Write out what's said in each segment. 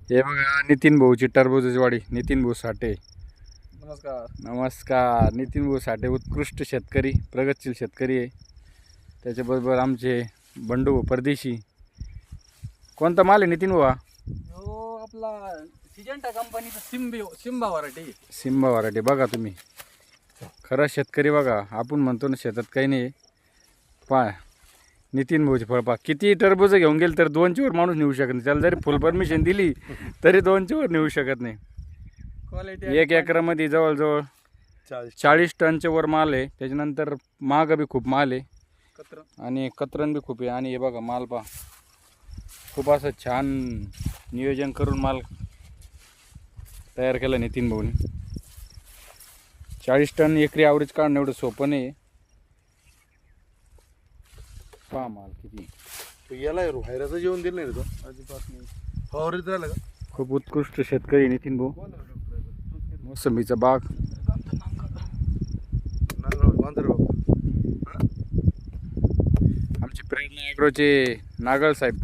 हे बघा नितीन भाऊची टरबूजाची वाडी. नितीन भाऊ साठे. नमस्कार. नमस्कार. नितीन भाऊ साठे उत्कृष्ट शेतकरी, प्रगतशील शेतकरी आहे. त्याच्याबरोबर आमचे बंडू भाऊ परदेशी. कोणता माल आहे नितीन भाऊ हा? हो आपला सिजंटा कंपनीचा सिम्बा व्हरायटी. Simba variety. बघा तुम्ही खरा शेतकरी बघा. आपण म्हणतो ना शेतात काही नाही. पा नितीन भाऊचे फळ पा किती टरबूज घेऊन गेले तर 2च्या वर माणूस नेऊ शकत नाही. त्याला जरी फुल परमिशन दिली तरी 2च्या वर नेऊ शकत नाही. क्वालिटी 1 एकरामध्ये जवळजवळ 40 टनच्या वर माल आहे. त्याच्यानंतर माग बी खूप माल आहे कत्र. आणि कतरण बी खूप आहे. आणि हे बघा माल पा खूप असं छान नियोजन करून माल तयार केला नितीन भाऊने. 40 टन एकरी ॲव्हरेज काढणं एवढं सोपं नाही. पहा माल किती. तो याला व्हायरसचं जेवण दिलं नाही रे तो. अजिबात नाही. फवारीत राहिलं का? खूप उत्कृष्ट शेतकरी नितीन भाऊ. मोसंबीचा बाग. नांगराळ बांधर बाबा. आमचे प्रेरणा ॲग्रोचे नागळ साहेब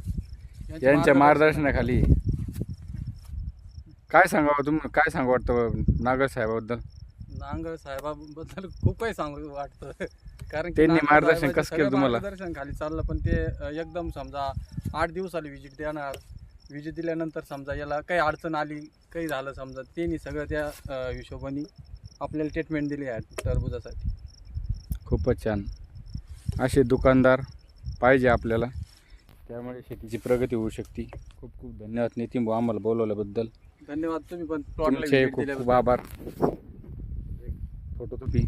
यांच्या मार्गदर्शनाखाली. काय सांगावं तुम्ही, काय सांगू वाटतं नागळ साहेबाबद्दल? नांगळ साहेबाबद्दल खूप काही सांगू वाटतं. कारण की त्यांनी नांगळ मार्गदर्शन साहेबाच्या कसं केलं सगळं तुम्हाला? मार्गदर्शन खाली चाललं, पण ते एकदम समजा 8 दिवसाला विजिट देणार. विजिट दिल्यानंतर समजा याला काही अडचण आली, काही झालं समजा, त्यांनी सगळं त्या हिशोबाने आपल्याला ट्रीटमेंट दिली आहे टरबुजासाठी. खूपच छान. असे दुकानदार पाहिजे आपल्याला, त्यामुळे शेतीची प्रगती होऊ शकते. खूप खूप धन्यवाद नितीन भाऊ आम्हाला बोलवल्याबद्दल. धन्यवाद. तुम्ही पण प्लॉटला तुमचे विजिट खूप खूप दिल्याबद्दल. आभार. फोटो तुम्ही